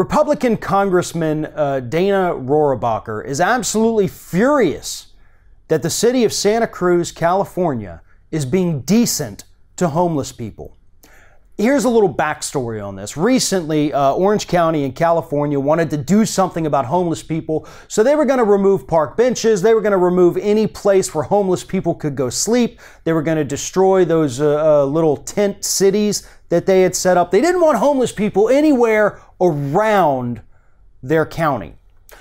Republican Congressman Dana Rohrabacher is absolutely furious that the city of Santa Cruz, California, is being decent to homeless people. Here's a little backstory on this. Recently, Orange County in California wanted to do something about homeless people, so they were going to remove park benches. They were going to remove any place where homeless people could go sleep. They were going to destroy those little tent cities that they had set up. They didn't want homeless people anywhere around their county.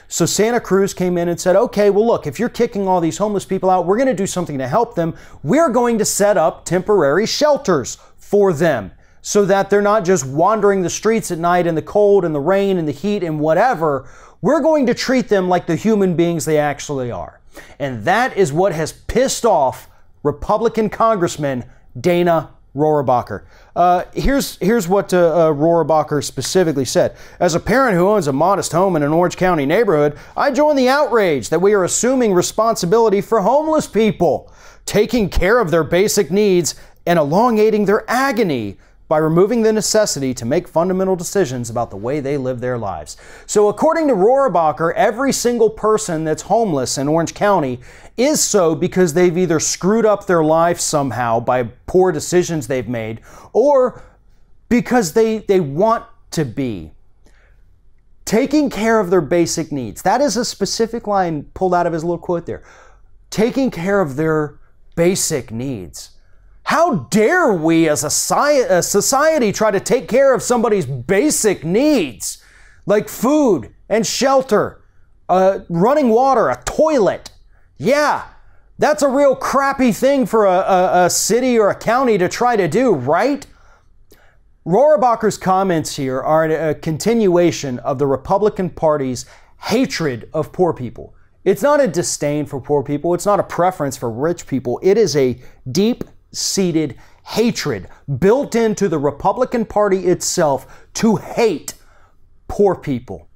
So Santa Cruz came in and said, okay, well, look, if you're kicking all these homeless people out, we're going to do something to help them. We're going to set up temporary shelters for them, so that they're not just wandering the streets at night in the cold and the rain and the heat and whatever. We're going to treat them like the human beings they actually are. And that is what has pissed off Republican Congressman Dana Rohrabacher. Here's what Rohrabacher specifically said. As a parent who owns a modest home in an Orange County neighborhood, I join the outrage that we are assuming responsibility for homeless people, taking care of their basic needs and elongating their agony by removing the necessity to make fundamental decisions about the way they live their lives. So according to Rohrabacher, every single person that's homeless in Orange County is so because they've either screwed up their life somehow by poor decisions they've made, or because they want to be. Taking care of their basic needs. That is a specific line pulled out of his little quote there. Taking care of their basic needs. How dare we as a society try to take care of somebody's basic needs, like food and shelter, running water, a toilet. Yeah, that's a real crappy thing for a city or a county to try to do, right? Rohrabacher's comments here are a continuation of the Republican Party's hatred of poor people. It's not a disdain for poor people. It's not a preference for rich people. It is a deep-seated hatred built into the Republican Party itself to hate poor people.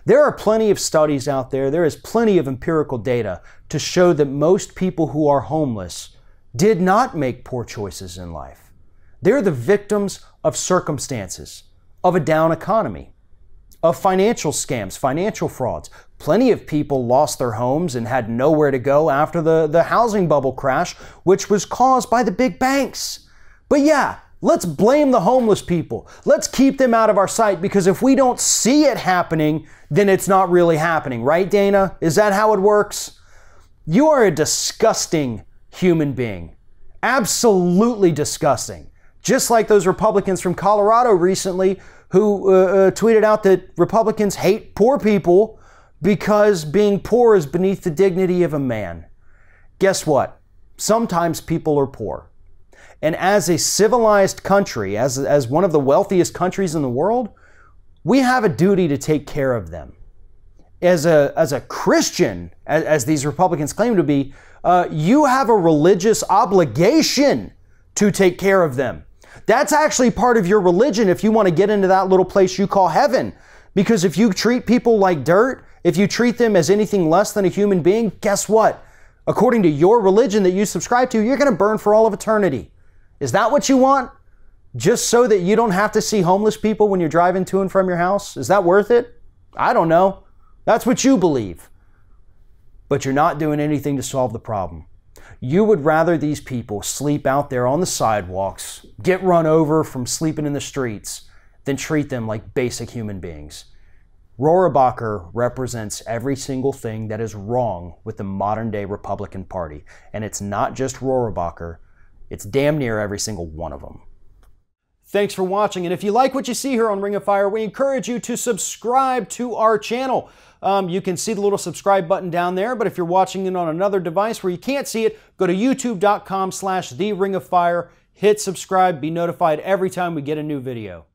There are plenty of studies out there. There is plenty of empirical data to show that most people who are homeless did not make poor choices in life. They're the victims of circumstances, of a down economy, of financial scams, financial frauds. Plenty of people lost their homes and had nowhere to go after the housing bubble crash, which was caused by the big banks. But yeah, let's blame the homeless people. Let's keep them out of our sight, because if we don't see it happening, then it's not really happening. Right, Dana? Is that how it works? You are a disgusting human being. Absolutely disgusting. Just like those Republicans from Colorado recently who tweeted out that Republicans hate poor people because being poor is beneath the dignity of a man. Guess what? Sometimes people are poor. And as a civilized country, as one of the wealthiest countries in the world, we have a duty to take care of them. As a Christian, as these Republicans claim to be, you have a religious obligation to take care of them. That's actually part of your religion if you want to get into that little place you call heaven. Because if you treat people like dirt, if you treat them as anything less than a human being, guess what? According to your religion that you subscribe to, you're going to burn for all of eternity. Is that what you want? Just so that you don't have to see homeless people when you're driving to and from your house? Is that worth it? I don't know. That's what you believe. But you're not doing anything to solve the problem. You would rather these people sleep out there on the sidewalks, get run over from sleeping in the streets, than treat them like basic human beings. Rohrabacher represents every single thing that is wrong with the modern-day Republican Party. And it's not just Rohrabacher. It's damn near every single one of them. Thanks for watching, and if you like what you see here on Ring of Fire, we encourage you to subscribe to our channel. You can see the little subscribe button down there, but if you're watching it on another device where you can't see it, go to youtube.com/TheRingOfFire, hit subscribe, be notified every time we get a new video.